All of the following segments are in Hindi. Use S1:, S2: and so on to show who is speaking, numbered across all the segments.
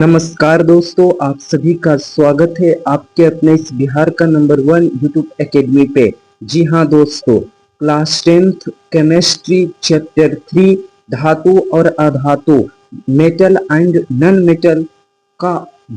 S1: नमस्कार दोस्तों, आप सभी का स्वागत है आपके अपने इस बिहार का नंबर 1 यूट्यूब एकेडमी पे। जी हाँ दोस्तों, क्लास 10th केमिस्ट्री चैप्टर 3 धातु और अधातु, मेटल एंड नॉन मेटल का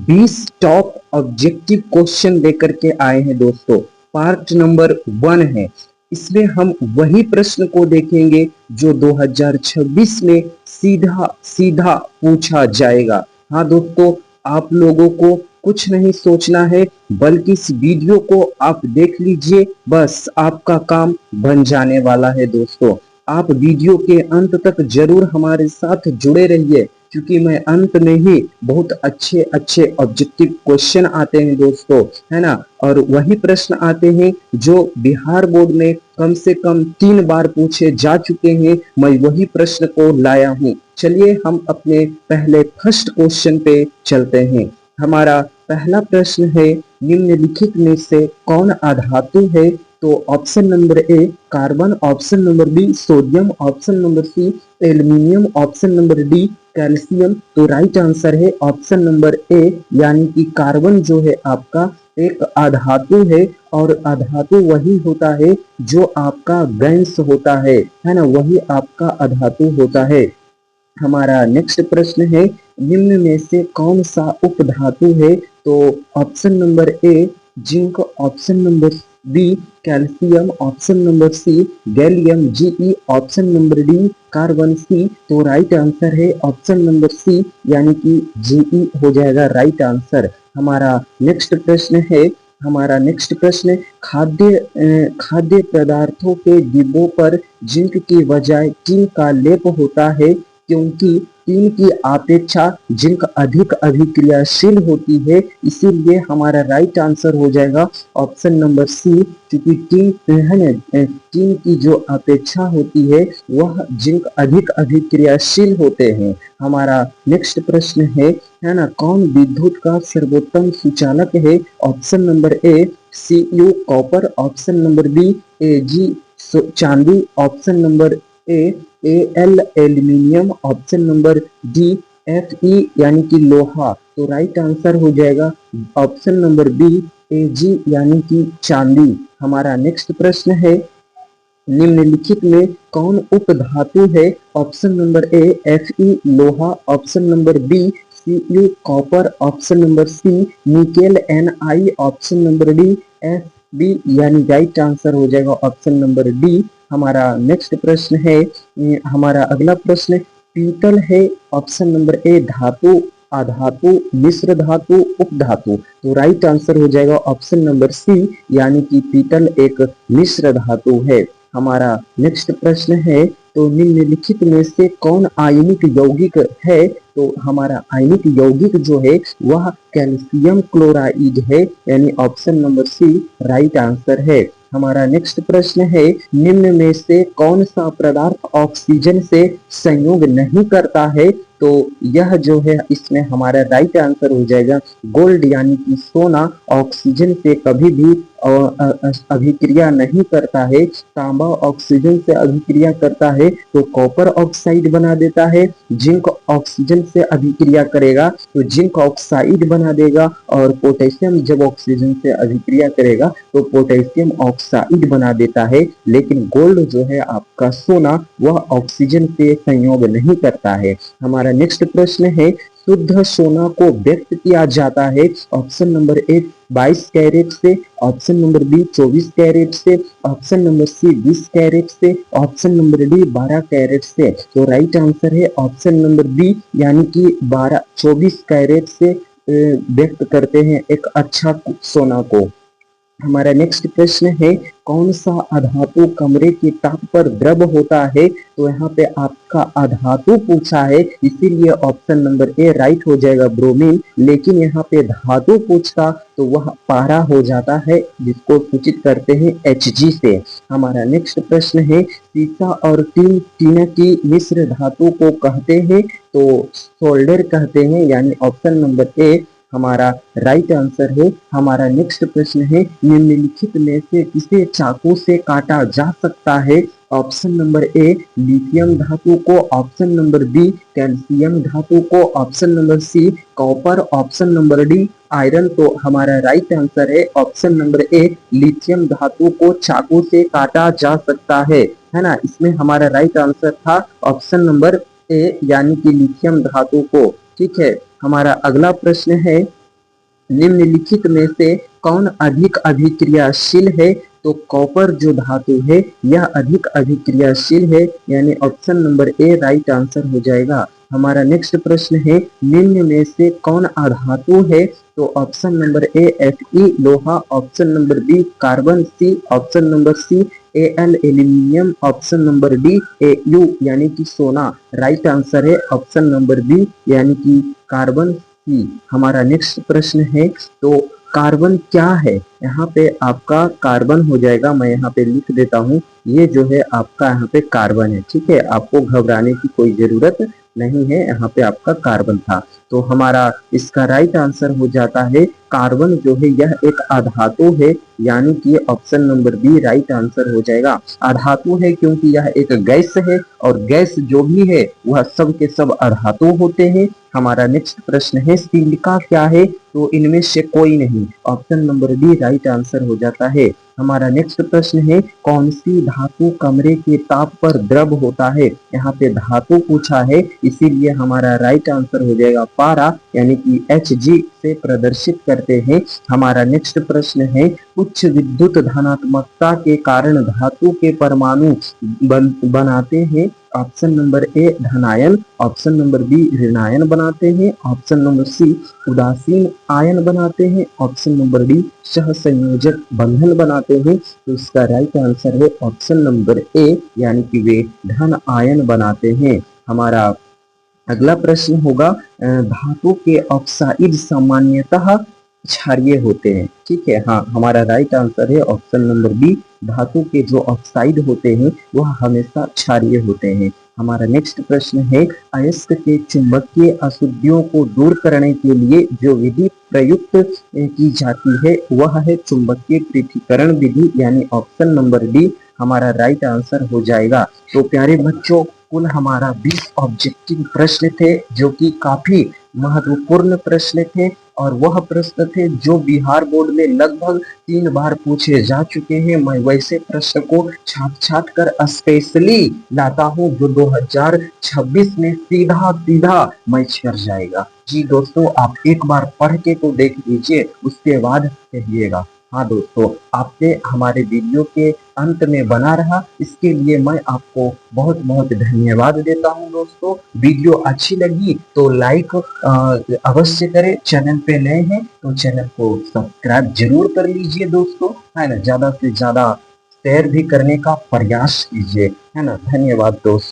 S1: 20 टॉप ऑब्जेक्टिव क्वेश्चन लेकर के आए हैं दोस्तों। पार्ट नंबर 1 है। इसमें हम वही प्रश्न को देखेंगे जो 2026 में सीधा सीधा पूछा जाएगा। हाँ दोस्तों, आप लोगों को कुछ नहीं सोचना है, बल्कि इस वीडियो को आप देख लीजिए, बस आपका काम बन जाने वाला है दोस्तों। आप वीडियो के अंत तक जरूर हमारे साथ जुड़े रहिए, क्योंकि मैं अंत में ही बहुत अच्छे अच्छे ऑब्जेक्टिव क्वेश्चन आते हैं दोस्तों, है ना। और वही प्रश्न आते हैं जो बिहार बोर्ड में कम से कम 3 बार पूछे जा चुके हैं। मैं वही प्रश्न को लाया हूँ। चलिए हम अपने पहले फर्स्ट क्वेश्चन पे चलते हैं। हमारा पहला प्रश्न है, निम्नलिखित में से कौन अधातु है? तो option number A carbon, option number B sodium, option number C aluminium, option number D calcium. तो राइट आंसर है ऑप्शन नंबर ए, यानी कि कार्बन जो है आपका एक अधातु है। और अधातु वही होता है जो आपका गैस होता है ना, वही आपका अधातु होता है। हमारा नेक्स्ट प्रश्न है, निम्न में से कौन सा उपधातु है? तो option number A zinc, option number B calcium, option number C gallium G, option number D carbon C. तो राइट आंसर है ऑप्शन नंबर सी, यानी कि जी हो जाएगा राइट आंसर। हमारा नेक्स्ट प्रश्न है, खाद्य पदार्थों के डिब्बों पर जिंक की बजाय टिन का लेप होता है, क्योंकि टिन की अपेक्षा जिंक अधिक अभिक्रियाशील होती है। इसीलिए हमारा राइट आंसर हो जाएगा ऑप्शन नंबर सी, क्योंकि टिन है ना, टिन की जो अपेक्षा होती है वह जिंक अधिक अभिक्रियाशील होते हैं। हमारा नेक्स्ट प्रश्न है ना, कौन विद्युत का सर्वोत्तम सुचालक है? Option number A Cu copper, option number B Ag चांदी, option number Al aluminium, option number D Fe यानी कि लोहा। तो राइट आंसर हो जाएगा ऑप्शन नंबर बी Ag यानी कि चांदी। हमारा नेक्स्ट प्रश्न है, निम्नलिखित में कौन उपधातु है? ऑप्शन नंबर ए Fe लोहा, option number B Cu copper, option number C nickel Ni, option number D Fb यानी राइट आंसर हो जाएगा ऑप्शन नंबर डी। हमारा नेक्स्ट प्रश्न है, हमारा अगला प्रश्न पीतल है ऑप्शन नंबर ए धातु, अधातु, मिश्र धातु, उपधातु। तो राइट आंसर हो जाएगा ऑप्शन नंबर सी, यानी कि पीतल एक मिश्र धातु है। हमारा नेक्स्ट प्रश्न है, तो निम्नलिखित में से कौन आयनिक यौगिक है? तो हमारा आयनिक यौगिक जो है वह कैल्शियम क्लोराइड है, यानी option number C right answer है। हमारा नेक्स्ट प्रश्न है, निम्न में से कौन सा पदार्थ ऑक्सीजन से संयोग नहीं करता है? तो यह जो है इसमें हमारा राइट आंसर हो जाएगा गोल्ड, यानी कि सोना ऑक्सीजन से कभी भी अभिक्रिया नहीं करता है। तांबा ऑक्सीजन से अभिक्रिया करता है तो कॉपर ऑक्साइड बना देता है। जिंक ऑक्सीजन से अभिक्रिया करेगा तो जिंक ऑक्साइड बना देगा, और पोटेशियम जब ऑक्सीजन से अभिक्रिया करेगा तो पोटेशियम ऑक्साइड बना देता है। लेकिन गोल्ड जो है आपका सोना, वह ऑक्सीजन से संयोग नहीं करता है। हमारा नेक्स्ट प्रश्न है, शुद्ध सोना को व्यक्त किया जाता है? ऑप्शन नंबर ए 22 कैरेट से, ऑप्शन नंबर बी 24 कैरेट से, ऑप्शन नंबर सी 20 कैरेट से, ऑप्शन नंबर डी 12 कैरेट से। तो राइट आंसर है ऑप्शन नंबर बी, यानी कि 24 कैरेट से व्यक्त करते हैं एक अच्छा सोना को। हमारा नेक्स्ट प्रश्न है, कौन सा अधातु कमरे के ताप पर द्रव होता है? तो यहाँ पे आपका अधातु पूछा है, इसीलिए ऑप्शन नंबर ए राइट हो जाएगा ब्रोमीन। लेकिन यहाँ पे धातु पूछता तो वह पारा हो जाता है, जिसको सूचित करते हैं Hg से। हमारा नेक्स्ट प्रश्न है, सीसा और टीना की मिश्र धातु को कहते हैं? तो सोल्डर कहते हैं, यानी ऑप्शन नंबर ए हमारा राइट आंसर है। हमारा नेक्स्ट प्रश्न है, निम्नलिखित में से किसे चाकू से काटा जा सकता है? ऑप्शन नंबर ए लिथियम धातु को, ऑप्शन नंबर बी कैल्शियम धातु को, option number C copper, option number D iron. तो हमारा राइट आंसर है ऑप्शन नंबर ए लिथियम धातु को चाकू से काटा जा सकता है ना। इसमें हमारा राइट आंसर था ऑप्शन नंबर ए यानी कि लिथियम धातु को। ठीक है, हमारा अगला प्रश्न है, निम्नलिखित में से कौन अधिक अभिक्रियाशील है? तो कॉपर जो धातु है यह अधिक अभिक्रियाशील है, यानी ऑप्शन नंबर ए राइट आंसर हो जाएगा। हमारा नेक्स्ट प्रश्न है, निम्न में से कौन अधातु है? तो ऑप्शन नंबर ए Fe लोहा, option number B carbon, C option number C Al aluminium, option number D Au यानी कि सोना। राइट आंसर है ऑप्शन नंबर बी यानी कि कार्बन सी। हमारा नेक्स्ट प्रश्न है, तो कार्बन क्या है? यहाँ पे आपका कार्बन हो जाएगा, मैं यहाँ पे लिख देता हूँ, ये जो है आपका यहाँ पे कार्बन है। ठीक है, आपको घबराने की कोई जरूरत नहीं है, यहाँ पे आपका कार्बन था। तो हमारा इसका राइट आंसर हो जाता है कार्बन जो है यह एक अधातु है, यानी कि option number B right answer हो जाएगा। अधातु है क्योंकि यह एक गैस है, और गैस जो भी है वह सब के सब अधातु होते हैं। हमारा नेक्स्ट प्रश्न है, सिलिका क्या है? तो इनमें से कोई नहीं, option number D right answer हो जाता है। हमारा नेक्स्ट प्रश्न है, कौन सी धातु कमरे के ताप पर द्रव होता है? यहाँ पे धातु पूछा है, इसीलिए हमारा राइट आंसर हो जाएगा पारा, यानी कि Hg से प्रदर्शित करते हैं। हमारा नेक्स्ट प्रश्न है, उच्च विद्युत धनात्मकता के कारण धातु के परमाणु बनाते हैं। ऑप्शन नंबर ए धनायन, ऑप्शन नंबर बी ऋणायन बनाते हैं, ऑप्शन नंबर सी उदासीन आयन बनाते हैं, ऑप्शन नंबर डी सहसंयोजक बंधन बनाते हैं। तो इसका राइट आंसर है ऑप्शन नंबर ए यानी कि वे धन आयन बनाते हैं। हमारा अगला प्रश्न होगा, धातु के ऑक्साइड सामान्यतः क्षारीय होते हैं। ठीक है, हाँ हमारा राइट आंसर है ऑप्शन नंबर बी, धातु के जो ऑक्साइड होते हैं वह हमेशा क्षारीय होते हैं। हमारा नेक्स्ट प्रश्न है, अयस्क के चुंबकीय अशुद्धियों को दूर करने के लिए जो विधि प्रयुक्त की जाती है वह है चुंबकीय पृथक्करण विधि, यानी ऑप्शन नंबर डी हमारा राइट आंसर हो जाएगा। तो प्यारे बच्चों, कुल हमारा 20 ऑब्जेक्टिव प्रश्न थे जो कि काफी महत्वपूर्ण प्रश्न थे, और वह प्रश्न थे जो बिहार बोर्ड में लगभग 3 बार पूछे जा चुके हैं। मैं वैसे प्रश्न को छाट कर स्पेशली लाता हूं जो 2026 में सीधा सीधा मैच कर जाएगा। जी दोस्तों, आप एक बार पढ़ के तो देख लीजिए, उसके बाद कहिएगा। हाँ दोस्तों, आपसे हमारे वीडियो के अंत में बना रहा, इसके लिए मैं आपको बहुत बहुत धन्यवाद देता हूं। दोस्तों, वीडियो अच्छी लगी तो लाइक अवश्य करें, चैनल पे नए हैं तो चैनल को सब्सक्राइब जरूर कर लीजिए दोस्तों, है ना। ज्यादा से ज्यादा शेयर भी करने का प्रयास कीजिए, है ना। धन्यवाद दोस्तों।